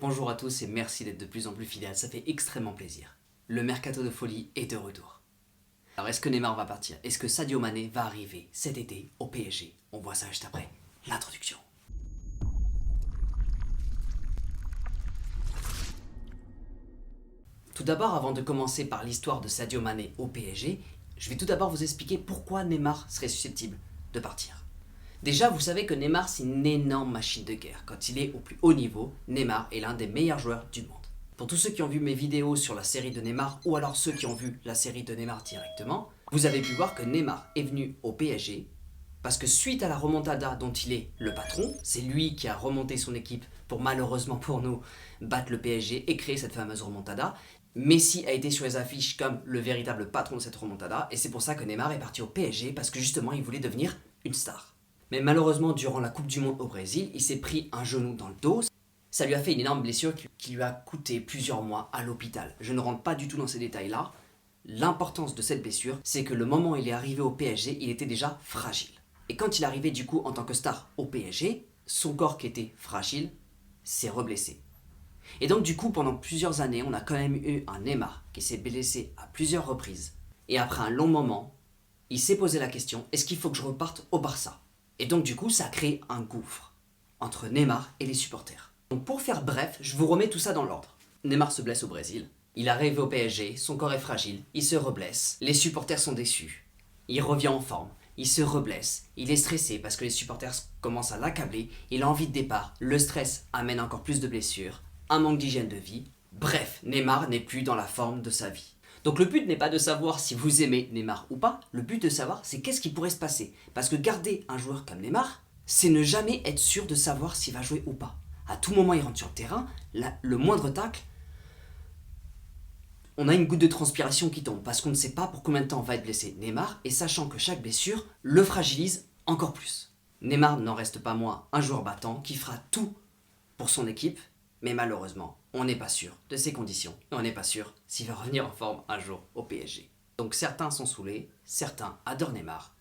Bonjour à tous et merci d'être de plus en plus fidèles, ça fait extrêmement plaisir. Le mercato de folie est de retour. Alors est-ce que Neymar va partir? Est-ce que Sadio Mané va arriver cet été au PSG? On voit ça juste après l'introduction. Tout d'abord, avant de commencer par l'histoire de Sadio Mané au PSG, je vais tout d'abord vous expliquer pourquoi Neymar serait susceptible de partir. Déjà, vous savez que Neymar, c'est une énorme machine de guerre. Quand il est au plus haut niveau, Neymar est l'un des meilleurs joueurs du monde. Pour tous ceux qui ont vu mes vidéos sur la série de Neymar, ou alors ceux qui ont vu la série de Neymar directement, vous avez pu voir que Neymar est venu au PSG parce que suite à la remontada dont il est le patron, c'est lui qui a remonté son équipe pour malheureusement pour nous battre le PSG et créer cette fameuse remontada. Messi a été sur les affiches comme le véritable patron de cette remontada et c'est pour ça que Neymar est parti au PSG parce que justement il voulait devenir une star. Mais malheureusement, durant la Coupe du Monde au Brésil, il s'est pris un genou dans le dos. Ça lui a fait une énorme blessure qui lui a coûté plusieurs mois à l'hôpital. Je ne rentre pas du tout dans ces détails-là. L'importance de cette blessure, c'est que le moment où il est arrivé au PSG, il était déjà fragile. Et quand il est arrivé du coup en tant que star au PSG, son corps qui était fragile s'est reblessé. Et donc du coup, pendant plusieurs années, on a quand même eu un Neymar qui s'est blessé à plusieurs reprises. Et après un long moment, il s'est posé la question, est-ce qu'il faut que je reparte au Barça ? Et donc du coup, ça a créé un gouffre entre Neymar et les supporters. Donc pour faire bref, je vous remets tout ça dans l'ordre. Neymar se blesse au Brésil, il arrive au PSG, son corps est fragile, il se reblesse, les supporters sont déçus. Il revient en forme, il se reblesse, il est stressé parce que les supporters commencent à l'accabler, il a envie de départ, le stress amène encore plus de blessures, un manque d'hygiène de vie. Bref, Neymar n'est plus dans la forme de sa vie. Donc le but n'est pas de savoir si vous aimez Neymar ou pas, le but de savoir c'est qu'est-ce qui pourrait se passer. Parce que garder un joueur comme Neymar, c'est ne jamais être sûr de savoir s'il va jouer ou pas. À tout moment il rentre sur le terrain, le moindre tacle, on a une goutte de transpiration qui tombe parce qu'on ne sait pas pour combien de temps va être blessé Neymar et sachant que chaque blessure le fragilise encore plus. Neymar n'en reste pas moins un joueur battant qui fera tout pour son équipe, mais malheureusement, on n'est pas sûr de ses conditions et on n'est pas sûr s'il va revenir en forme un jour au PSG. Donc certains sont saoulés, certains adorent Neymar.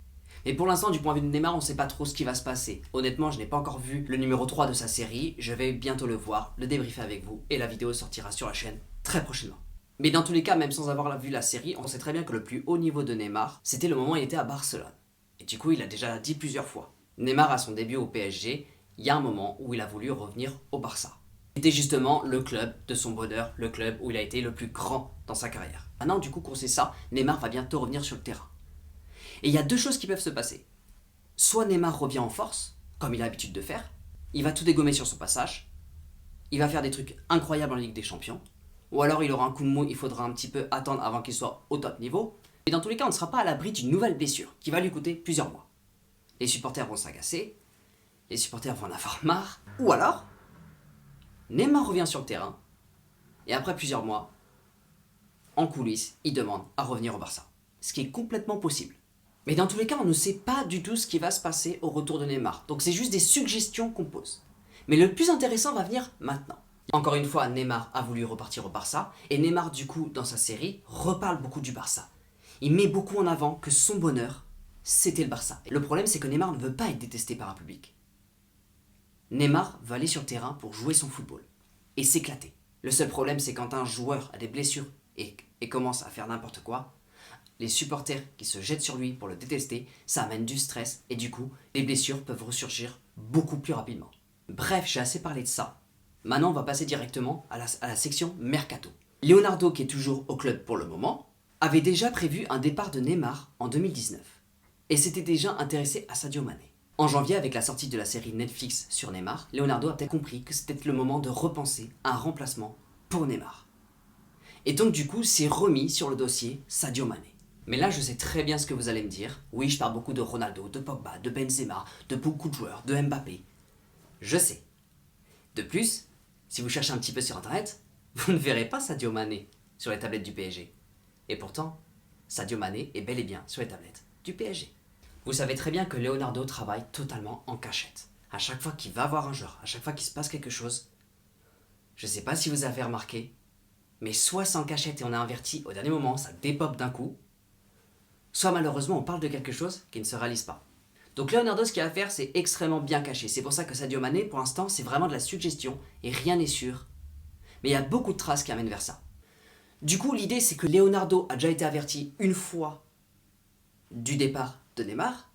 Mais pour l'instant, du point de vue de Neymar, on ne sait pas trop ce qui va se passer. Honnêtement, je n'ai pas encore vu le numéro 3 de sa série, je vais bientôt le voir, le débriefer avec vous et la vidéo sortira sur la chaîne très prochainement. Mais dans tous les cas, même sans avoir vu la série, on sait très bien que le plus haut niveau de Neymar, c'était le moment où il était à Barcelone. Et du coup, il a déjà dit plusieurs fois. Neymar, à son début au PSG, il y a un moment où il a voulu revenir au Barça. C'était justement le club de son bonheur, le club où il a été le plus grand dans sa carrière. Maintenant, du coup, qu'on sait ça, Neymar va bientôt revenir sur le terrain. Et il y a deux choses qui peuvent se passer. Soit Neymar revient en force, comme il a l'habitude de faire, il va tout dégommer sur son passage, il va faire des trucs incroyables en Ligue des Champions, ou alors il aura un coup de mou, il faudra un petit peu attendre avant qu'il soit au top niveau. Et dans tous les cas, on ne sera pas à l'abri d'une nouvelle blessure qui va lui coûter plusieurs mois. Les supporters vont s'agacer, les supporters vont en avoir marre, ou alors Neymar revient sur le terrain, et après plusieurs mois, en coulisses, il demande à revenir au Barça. Ce qui est complètement possible. Mais dans tous les cas, on ne sait pas du tout ce qui va se passer au retour de Neymar. Donc c'est juste des suggestions qu'on pose. Mais le plus intéressant va venir maintenant. Encore une fois, Neymar a voulu repartir au Barça, et Neymar, du coup, dans sa série, reparle beaucoup du Barça. Il met beaucoup en avant que son bonheur, c'était le Barça. Le problème, c'est que Neymar ne veut pas être détesté par un public. Neymar va aller sur le terrain pour jouer son football et s'éclater. Le seul problème, c'est quand un joueur a des blessures et commence à faire n'importe quoi, les supporters qui se jettent sur lui pour le détester, ça amène du stress et du coup, les blessures peuvent ressurgir beaucoup plus rapidement. Bref, j'ai assez parlé de ça. Maintenant, on va passer directement à la section Mercato. Leonardo, qui est toujours au club pour le moment, avait déjà prévu un départ de Neymar en 2019 et s'était déjà intéressé à Sadio Mané. En janvier, avec la sortie de la série Netflix sur Neymar, Leonardo a peut-être compris que c'était le moment de repenser un remplacement pour Neymar. Et donc du coup, s'est remis sur le dossier Sadio Mané. Mais là, je sais très bien ce que vous allez me dire. Oui, je parle beaucoup de Ronaldo, de Pogba, de Benzema, de beaucoup de joueurs, de Mbappé. Je sais. De plus, si vous cherchez un petit peu sur internet, vous ne verrez pas Sadio Mané sur les tablettes du PSG. Et pourtant, Sadio Mané est bel et bien sur les tablettes du PSG. Vous savez très bien que Leonardo travaille totalement en cachette. À chaque fois qu'il va voir un joueur, à chaque fois qu'il se passe quelque chose, je ne sais pas si vous avez remarqué, mais soit c'est en cachette et on est averti au dernier moment, ça dépop d'un coup, soit malheureusement on parle de quelque chose qui ne se réalise pas. Donc Leonardo, ce qu'il a à faire, c'est extrêmement bien caché. C'est pour ça que Sadio Mané, pour l'instant, c'est vraiment de la suggestion et rien n'est sûr Mais il y a beaucoup de traces qui amènent vers ça. Du coup, l'idée c'est que Leonardo a déjà été averti une fois du départ de Neymar.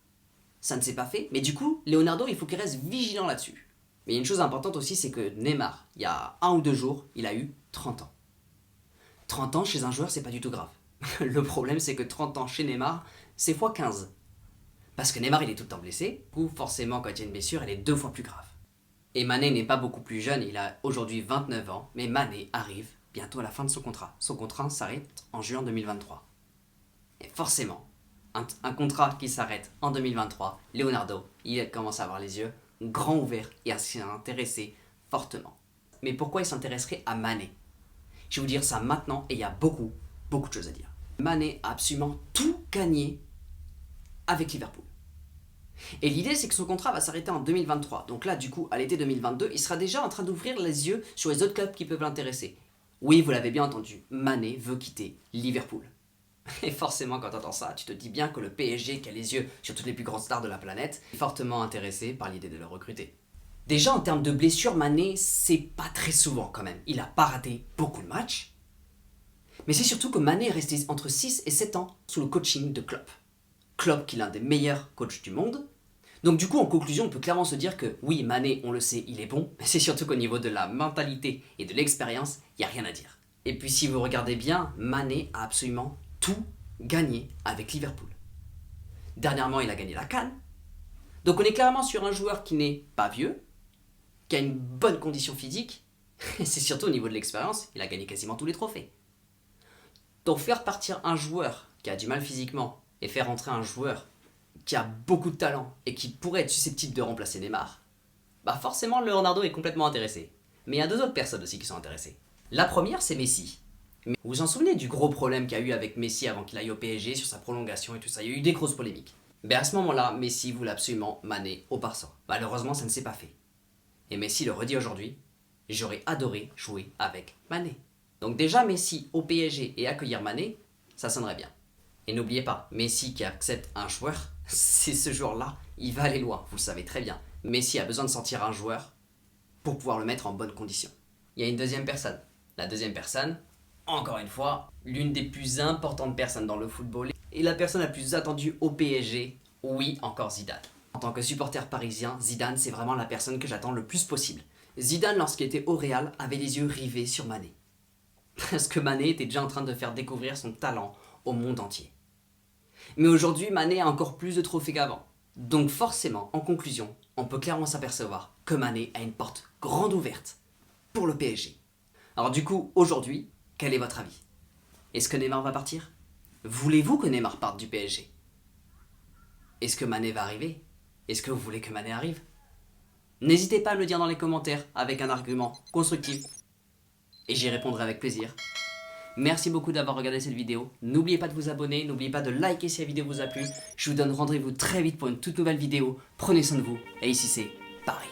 Ça ne s'est pas fait, mais du coup, Leonardo, il faut qu'il reste vigilant là-dessus. Mais il y a une chose importante aussi, c'est que Neymar, il y a 1 ou 2 jours, il a eu 30 ans. 30 ans chez un joueur, c'est pas du tout grave. Le problème, c'est que 30 ans chez Neymar, c'est x 15. Parce que Neymar, il est tout le temps blessé, ou forcément, quand il y a une blessure, elle est 2 fois plus grave. Et Mané n'est pas beaucoup plus jeune, il a aujourd'hui 29 ans, mais Mané arrive bientôt à la fin de son contrat. Son contrat s'arrête en juin 2023. Et forcément, un contrat qui s'arrête en 2023, Leonardo, il commence à avoir les yeux grands ouverts et à s'y intéresser fortement. Mais pourquoi il s'intéresserait à Mané? Je vais vous dire ça maintenant et il y a beaucoup de choses à dire. Mané a absolument tout gagné avec Liverpool. Et l'idée, c'est que son contrat va s'arrêter en 2023. Donc là, du coup, à l'été 2022, il sera déjà en train d'ouvrir les yeux sur les autres clubs qui peuvent l'intéresser. Oui, vous l'avez bien entendu, Mané veut quitter Liverpool. Et forcément, quand tu entends ça, tu te dis bien que le PSG, qui a les yeux sur toutes les plus grandes stars de la planète, est fortement intéressé par l'idée de le recruter. Déjà, en termes de blessures, Mané, c'est pas très souvent quand même. Il a pas raté beaucoup de matchs. Mais c'est surtout que Mané est resté entre 6 et 7 ans sous le coaching de Klopp. Klopp, qui est l'un des meilleurs coachs du monde. Donc du coup, en conclusion, on peut clairement se dire que oui, Mané, on le sait, il est bon, mais c'est surtout qu'au niveau de la mentalité et de l'expérience, il n'y a rien à dire. Et puis si vous regardez bien, Mané a absolument tout gagné avec Liverpool. Dernièrement, il a gagné la CAN. Donc on est clairement sur un joueur qui n'est pas vieux, qui a une bonne condition physique, et c'est surtout au niveau de l'expérience, il a gagné quasiment tous les trophées. Donc faire partir un joueur qui a du mal physiquement et faire entrer un joueur qui a beaucoup de talent et qui pourrait être susceptible de remplacer Neymar, bah forcément Leonardo est complètement intéressé. Mais il y a 2 autres personnes aussi qui sont intéressées. La première, c'est Messi. Vous vous en souvenez du gros problème qu'il y a eu avec Messi avant qu'il aille au PSG sur sa prolongation et tout ça? Il y a eu des grosses polémiques. Mais à ce moment-là, Messi voulait absolument Mané au Barça. Malheureusement, ça ne s'est pas fait. Et Messi le redit aujourd'hui, j'aurais adoré jouer avec Mané. Donc déjà, Messi au PSG et accueillir Mané, ça sonnerait bien. Et n'oubliez pas, Messi qui accepte un joueur, c'est ce joueur-là, il va aller loin, vous le savez très bien. Messi a besoin de sentir un joueur pour pouvoir le mettre en bonne condition. Il y a une deuxième personne. La deuxième personne, encore une fois, l'une des plus importantes personnes dans le football et la personne la plus attendue au PSG, oui, encore Zidane. En tant que supporter parisien, Zidane, c'est vraiment la personne que j'attends le plus possible. Zidane, lorsqu'il était au Real, avait les yeux rivés sur Mané. Parce que Mané était déjà en train de faire découvrir son talent au monde entier. Mais aujourd'hui, Mané a encore plus de trophées qu'avant. Donc forcément, en conclusion, on peut clairement s'apercevoir que Mané a une porte grande ouverte pour le PSG. Alors du coup, aujourd'hui, quel est votre avis? Est-ce que Neymar va partir? Voulez-vous que Neymar parte du PSG? Est-ce que Mané va arriver? Est-ce que vous voulez que Mané arrive? N'hésitez pas à me le dire dans les commentaires avec un argument constructif et j'y répondrai avec plaisir. Merci beaucoup d'avoir regardé cette vidéo. N'oubliez pas de vous abonner, n'oubliez pas de liker si la vidéo vous a plu. Je vous donne rendez-vous très vite pour une toute nouvelle vidéo. Prenez soin de vous et ici c'est Paris.